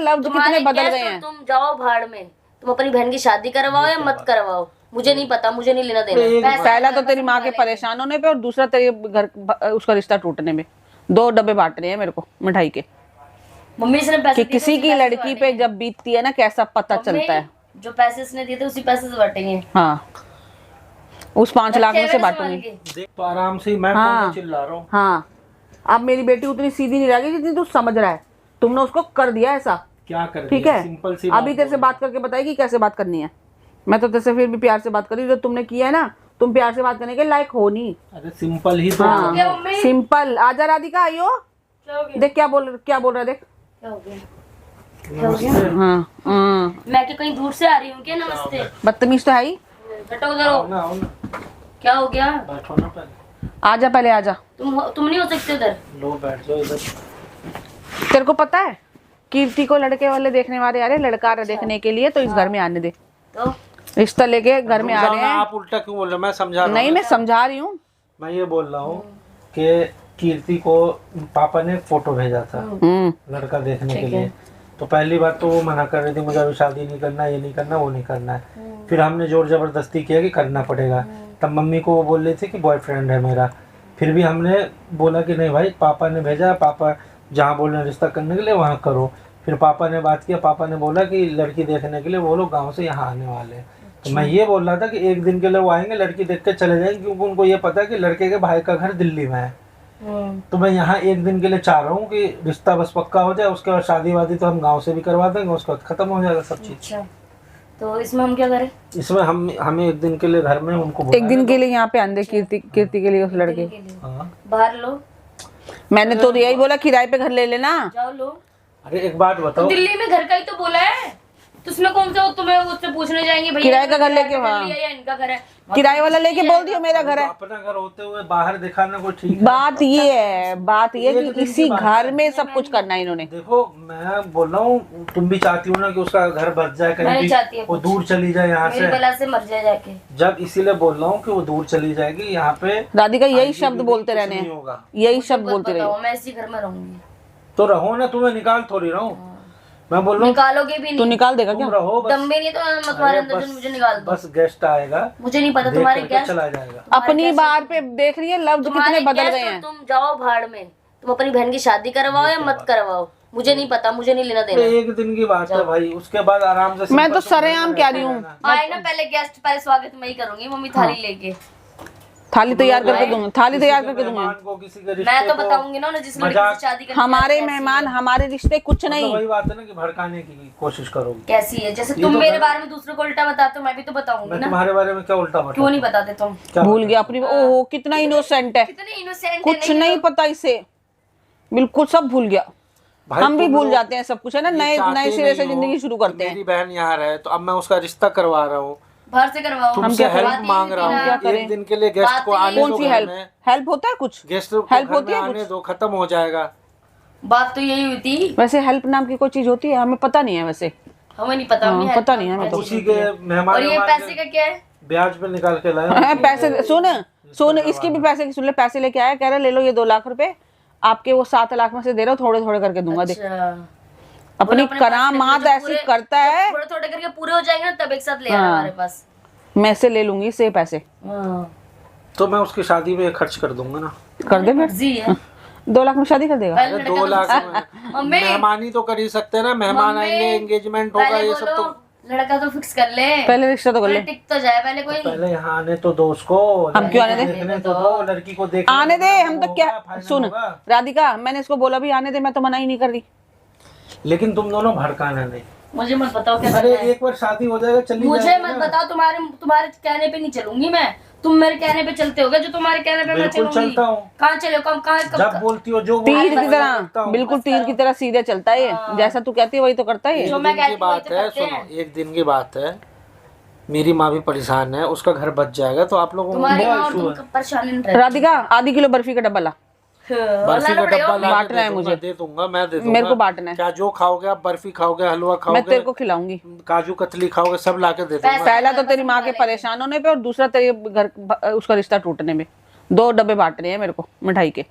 लफ्ज कितने बदल गए हैं। तुम जाओ भाड़ में, तुम अपनी बहन की शादी करवाओ या मत करवाओ, मुझे नहीं पता, मुझे नहीं लेना देना। पहला तो तेरी माँ के परेशान होने पे और दूसरा तेरे घर उसका रिश्ता टूटने में। 2 डब्बे बांटने हैं मेरे को मिठाई के। मम्मी से पैसे कि किसी की लड़की पे जब बीतती है ना कैसा पता चलता है। जो पैसे इसने दिए थे उसी पैसे से बांटेंगे। हाँ, उस 5 लाख में से बांटूंगी। देख तो आराम से, मैं हाँ, चिल्ला रहा हूँ। हाँ, अब मेरी बेटी उतनी सीधी नहीं रहेगी जितनी तू समझ रहा है। तुमने उसको कर दिया ऐसा, क्या कर ठीक दिया? है। सिंपल सी अभी तेरे से बात करके बताएगी कैसे बात करनी है। मैं तो तेरे से फिर भी प्यार से बात करी, जो तुमने किया है ना, तुम प्यार से बात करने के लायक हो नहीं। अरे सिंपल ही तो। हाँ, सिंपल। आजा राधिका, आइयो। देख क्या बोल रहा है, देख क्या हो गया। हाँ, मैं क्या कहीं दूर से आ रही हूँ क्या? नमस्ते। बदतमीज तो है ही। बैठो उधर हो। ना, क्या हो गया? बैठो ना पहले। आजा, पहले आजा। तुम नहीं हो सकते उधर। लो बैठ जाओ इधर। तेरे को पता है कीर्ति को लड़के वाले देखने वाले आ रहे, लड़का देखने के लिए, तो इस घर में आने दे। तो रिश्ता लेके घर में आ रहे हैं। आप उल्टा क्यों बोल रहे हो? मैं समझा रहा हूँ। नहीं, मैं समझा रही हूँ। मैं ये बोल रहा हूँ कि कीर्ति को पापा ने फोटो भेजा था लड़का देखने के लिए। तो पहली बात तो वो मना कर रही थी, मुझे अभी शादी नहीं करना, ये नहीं करना, वो नहीं करना है। फिर हमने जोर जबरदस्ती किया कि करना पड़ेगा। तब मम्मी को वो बोल रही थी कि बॉयफ्रेंड है मेरा। फिर भी हमने बोला कि नहीं भाई, पापा ने भेजा, पापा जहाँ बोल रहे हैं रिश्ता करने के लिए वहाँ करो। फिर पापा ने बात किया, पापा ने बोला कि लड़की देखने के लिए वो लोग गाँव से यहाँ आने वाले हैं। तो मैं ये बोल रहा था कि एक दिन के लिए वो आएंगे, लड़की देख के चले जाएंगे, क्योंकि उनको ये पता है कि लड़के के भाई का घर दिल्ली में है। तो मैं यहाँ एक दिन के लिए चाह रहा हूँ कि रिश्ता बस पक्का हो जाए, उसके बाद शादी वादी तो हम गांव से भी करवा देंगे, उसके बाद खत्म हो जाएगा सब चीज। अच्छा, तो इसमें हम क्या करें? इसमें हमें एक दिन के लिए घर में उनको एक दिन के लिए यहाँ पे आंदे कीर्ति के लिए उस लड़के। हाँ। बाहर लो। मैंने तो यही बोला किराए पे घर ले लेना। जाओ लो। अरे एक बात बताओ, दिल्ली में घर का ही तो बोला है, तो उसमें कौन सा तुम्हें उससे पूछने जाएंगे भैया किराए का घर लेके? वहाँ या इनका घर है? किराए वाला लेके बोल दियो मेरा घर है। अपना घर होते हुए बाहर दिखाना कोई ठीक है? बात ये है कि इसी घर में सब कुछ करना है इन्होंने। देखो मैं बोल रहा हूँ, तुम भी चाहती हो ना कि उसका घर बच जाए, कहीं भी वो दूर चली जाए यहाँ मेरी बला से मर जाए जाके। जब इसीलिए बोल रहा हूँ कि वो दूर चली जाएगी। यहाँ पे राधिका यही शब्द बोलते रहने हैं, यही शब्द बोलते रहे। मैं इसी घर में रहूंगी। तो रहो ना, तुम्हें निकाल थोड़ी रहा हूँ मैं बोल रहा हूँ। निकालोगे भी नहीं तो निकाल देगा क्या? रहो बस। दम भी नहीं तो मैं तुम्हारे अंदर से मुझे निकाल दो। बस गेस्ट आएगा, मुझे नहीं पता तुम्हारे क्या चला जाएगा। अपनी बार पे देख रही है लफ्ज कितने बदल गए हैं। तुम जाओ भाड़ में, तुम अपनी बहन की शादी करवाओ या मत करवाओ, मुझे नहीं पता, मुझे नहीं लेना देना। एक दिन की बात है भाई, उसके बाद आराम से। मैं तो सरेआम कह रही हूँ। आए ना पहले गेस्ट, पहले स्वागत मैं ही करूंगी। मम्मी थाली लेके, थाली तैयार करके दूंगा, थाली तैयार करके दूंगा। मैं तो बताऊंगी ना जिस लड़की से शादी करनी। हमारे मेहमान, हमारे रिश्ते कुछ नहीं। वही बात है ना कि भड़काने की कोशिश करोगी। कैसी है? जैसे तुम मेरे बारे में दूसरों को उल्टा बताते हो, मैं भी तो बताऊंगी मैं ना। तुम्हारे बारे में क्या उल्टा बताऊं? क्यों नहीं बताते तुम? भूल गया अपनी। ओहो कितना इनोसेंट है, कितने इनोसेंट, कुछ नहीं पता इसे, बिल्कुल सब भूल गया। हम भी भूल जाते हैं सब कुछ, है ना। नए सिरे से जिंदगी शुरू करते हैं। मेरी बहन यहाँ रहे तो अब मैं उसका रिश्ता करवा रहा हूँ, बाहर से करवाओ। तुमसे हेल्प मांग रहा हूँ। एक दिन के लिए गेस्ट को आने दो। कौन सी हेल्प? हेल्प होता है कुछ? गेस्ट को हेल्प घर होती में है आने कुछ? दो, खत्म हो जाएगा। बात तो यही हुई थी। वैसे हेल्प नाम की कोई चीज होती है? हमें पता नहीं है वैसे। हमें नहीं पता। हाँ, पता नहीं है हमें तो। उसी के मेहमान। और ये पैसे का क्या है? ब्याज पे निकाल के लाया। पैसे सुन इसकी भी पैसे की सुन ले। पैसे लेके आया, कह रहा ले लो ये 2 लाख रुपए, आपके वो 7 लाख में से दे रहा हूँ, थोड़े थोड़े करके दूंगा। देख अपनी करामात ऐसी करता है। थोड़े थोड़े करके पूरे हो जाएंगे ना तब एक साथ ले आना हमारे पास। मैं से ले लूंगी इससे पैसे। तो मैं उसकी शादी में खर्च कर दूंगा ना। कर दे फिर। जी है। 2 लाख में शादी कर देगा। 2 लाख मेहमानी तो कर ही सकते हैं ना। मेहमान आएंगे, एंगेजमेंट होगा, ये सब तो। लड़का तो फिक्स कर ले, पहले रिश्ता तो कर ले। टिक तो जाए पहले कोई। पहले यहाँ आने तो दो उसको। हम क्यों आने दे? देखने तो दो, लड़की को देख आने दे। हम तो क्या सुन राधिका, मैंने इसको बोला भी आने दे, मैं तो मना ही नहीं कर रही। लेकिन तुम दोनों भड़काना नहीं। मुझे मत बताओ क्या अरे एक बार शादी हो जाएगा, चली मुझे मत बताओ। तुम्हारे कहने पे नहीं चलूंगी मैं। तुम मेरे कहने पे चलते होगे, जो तुम्हारे कहने पे मैं चलूंगी। चलता हूँ। कहाँ चले? कहाँ जब बोलती हो जो तीर की तरह, बिल्कुल तीर की तरह सीधे चलता है ये। जैसा तू कहती है वही तो करता है ये। जो मैं कहती हूँ बात है, सुनो, एक दिन की बात है। मेरी माँ भी परेशान है, उसका घर बच जाएगा तो आप लोगों को परेशान। राधिका आधी किलो बर्फी का डब्बा ला। बर्फी का डब्बा बांटना है मुझे। दे दूंगा, मैं दे दूंगा। मेरे को बांटना है। क्या जो खाओगे आप? बर्फी खाओगे, हलवा खाओगे, मैं तेरे को खिलाऊंगी। काजू कतली खाओगे, सब लाके दे दूंगा। पहला तो तेरी माँ के परेशान होने पे और दूसरा तेरे घर उसका रिश्ता टूटने में। 2 डब्बे बांटने हैं मेरे को मिठाई के।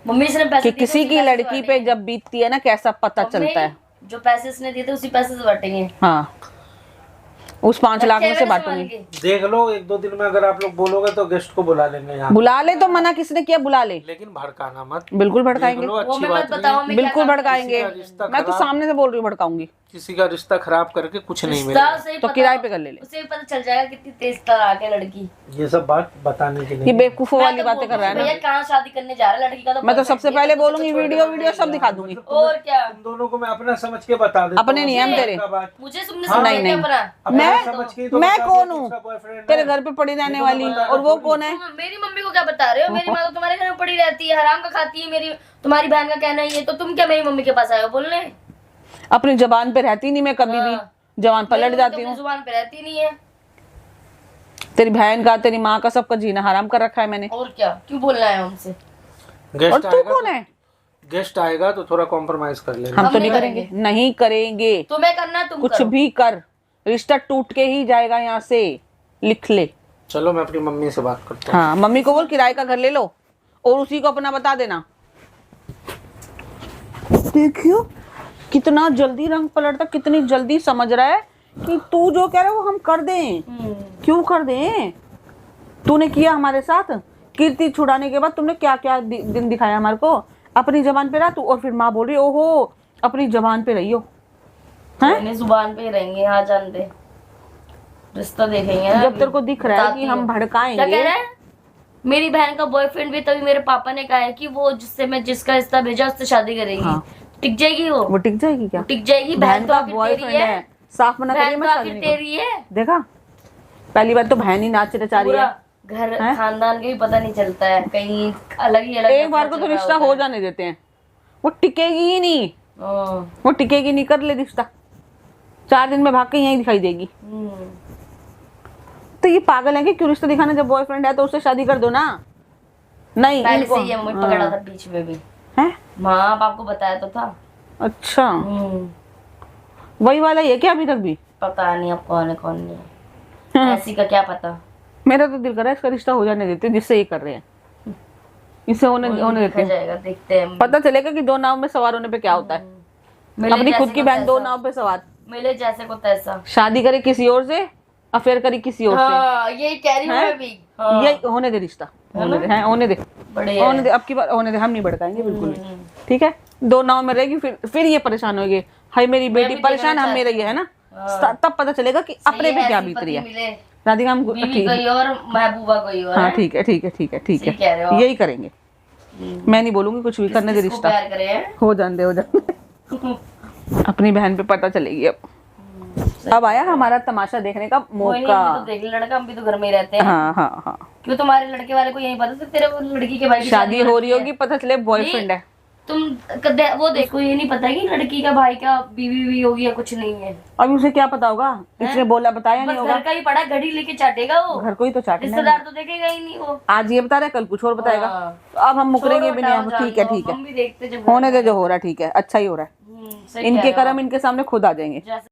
मम्मी से पैसे कि किसी की लड़की पे जब बीतती है ना कैसा पता चलता है। जो पैसे इसने दिए थे उसी पैसे से बांटेंगे। हाँ, उस 5 लाख में से बांटूंगी। देख लो 1-2 दिन में अगर आप लोग बोलोगे तो गेस्ट को बुला लेंगे यहाँ। बुला ले तो मना किसने किया, बुला ले, लेकिन भड़काना मत। बिल्कुल भड़काएंगे, लो, वो अच्छी मैं बात मत नहीं बताओ है। मैं बिल्कुल भड़काएंगे। रिश्ता मैं तो सामने से बोल रही हूँ भड़काऊंगी। किसी का रिश्ता खराब करके कुछ नहीं मिलेगा। तो किराए पे कर ले। उसे भी पता चल जाएगा कितनी तेज तराक है लड़की। ये सब बात बताने की ये नहीं। बेवकूफों वाली बातें कर रहा है भैया ना। कहाँ शादी करने जा रहा है लड़की का, तो मैं तो सबसे पहले तो बोलूंगी, वीडियो सब दिखा दूंगी। और क्या, तुम दोनों को मैं अपना समझ के बता देता अपने हूँ। नियम तेरे। मुझे तुमने हाँ, समझ नहीं, लिया नहीं। अपना। अपना समझ के ही तो मैं बता कौन दो, हूँ दूसरा boyfriend तेरे है। घर पे पड़ी रहने वाली, और वो कौन है? मेरी मम्मी को क्या बता रहे हो? मेरी माँ तो तुम्हारे घर में पड़ी रहती है, हराम का खाती है। मेरी तुम्हारी बहन का कहना ही है, तो तुम क्या मेरी मम्मी के पास आए हो बोलने? अपनी जबान पे रहती नहीं मैं कभी भी, जबान पलट जाती हूँ। जुबान पे रहती नहीं है। तेरी बहन का, तेरी माँ का, सबका जीना हराम कर रखा है मैंने। और क्या, क्यों बोलना है हमसे? और गेस्ट तू आएगा कौन तो- है? गेस्ट आएगा तो थोड़ा कॉम्प्रोमाइज कर लेना। हम तो नहीं नहीं करेंगे, नहीं करेंगे। तुम्हें करना तुम कुछ करो। भी कर, रिश्ता टूट के ही जाएगा यहाँ से, लिख ले। चलो मैं अपनी मम्मी से बात करता हूँ। हाँ, मम्मी को बोल किराए का घर ले लो और उसी को अपना बता देना। देखियो कितना जल्दी रंग पलटता, कितनी जल्दी समझ रहा है कि तू जो कह रहा है वो हम कर दें। क्यों कर दें? तूने किया हमारे साथ, कीर्ति छुड़ाने के बाद तुमने क्या क्या दिन दिखाया हमारे को। अपनी जबान पे रहा तू, और फिर माँ बोल रही ओहो अपनी जबान पे रही हो। मैंने जुबान पे ही रहेंगे, हाँ जान दे, रिश्ता देखेंगे ना। जब तेरे को दिख रहा है कि हम क्या कह भड़काएंगे। रहा है? मेरी बहन का बॉयफ्रेंड भी तभी मेरे पापा ने कहा है कि वो जिसका रिश्ता भेजा उससे शादी करेगी। हाँ। टिक जाएगी वो टिक जाएगी क्या? टिक जाएगी। बहन तो का आखिर तेरी बॉयफ्रेंड है, है, साफ मना करिए बहन मैं तो शादी आखिर नहीं तेरी है। करूं। देखा, पहली बात तो बहन ही नाच रचा रही पूरा है। घर खानदान के भी पता नहीं चलता है, कहीं अलग ही अलग। एक बार को तो रिश्ता हो जाने देते हैं, वो टिकेगी ही नहीं, वो टिकेगी नहीं। कर ले रिश्ता, 4 दिन में भाग के यहीं दिखाई देगी। तो ये पागल है कि क्यों रिश्ता दिखाना? जब बॉयफ्रेंड है तो उससे शादी कर दो ना। नहीं पहले इनको से ये मुझे पकड़ा था बीच में भी है। माँ बाप को बताया तो था। अच्छा, वही वाला ये क्या अभी तक भी? पता नहीं अब कौन है कौन नहीं है, ऐसी का क्या पता। मेरा तो दिल कर रहा है इसका रिश्ता हो जाने देते जिससे ये कर रहे हैं, इसे होने देते देखा हैं। जाएगा, देखते हैं। पता चलेगा कि 2 नाव में सवार होने पे क्या होता है। मिले अपनी खुद जैसे की को बहन 2 तैसा। नाव पे सवार, मिले जैसे को तैसा। शादी करे किसी और से, अफेयर करी किसी और से। हाँ यही कह रही हूँ मैं भी। हाँ। ये होने दे रिश्ता, होने दे, हैं होने दे, बढ़िया होने दे। अब की बार होने दे, हम नहीं भड़काएंगे बिल्कुल भी। ठीक है, 2 नाव में रहेगी, फिर ये परेशान होगी, हाय मेरी बेटी परेशान, हम मेरा ये है ना। तब पता चलेगा कि अपने पे क्या बीत रही है। राधिका हम बीवी कोई और, महबूबा कोई और हाँ है। ठीक है ठीक है ठीक है ठीक सही कह रहे हो है, आप। यही करेंगे। मैं नहीं बोलूंगी कुछ भी, करने दे किसको रिश्ता, प्यार करे हैं? हो जाने दे, हो जाने दे। अपनी बहन पे पता चलेगी अब आया हमारा तमाशा देखने का कोई नहीं, मौका। हम भी तो देख ले लड़का, हम भी तो घर में ही रहते हैं। हाँ हाँ हाँ, क्यों तुम्हारे लड़के वाले को यही पता था तेरे लड़की के भाई की शादी हो रही है? होगी, पता चले बॉयफ्रेंड है। तुम वो देखो, ये नहीं पता कि लड़की का भाई का बीवी भी होगी या कुछ नहीं है। अब उसे क्या पता होगा, इसने बोला बताया बस नहीं होगा। घर का ही पड़ा, घड़ी लेके चाटेगा वो, घर को ही तो चाटना है। रिश्तेदार तो देखेगा ही नहीं वो। आज ये बता रहा है, कल कुछ और बताएगा। हाँ। तो अब हम मुकरेंगे भी नहीं। छोड़ो, अब ठीक है जान ठीक दो, है, हम भी देखते जब होने दे जो हो रहा है, ठीक है, अच्छा ही हो रहा है। सही कह इनके रहे हो कर्म इनके सामने खुद आ जाएंगे। आप। जैसे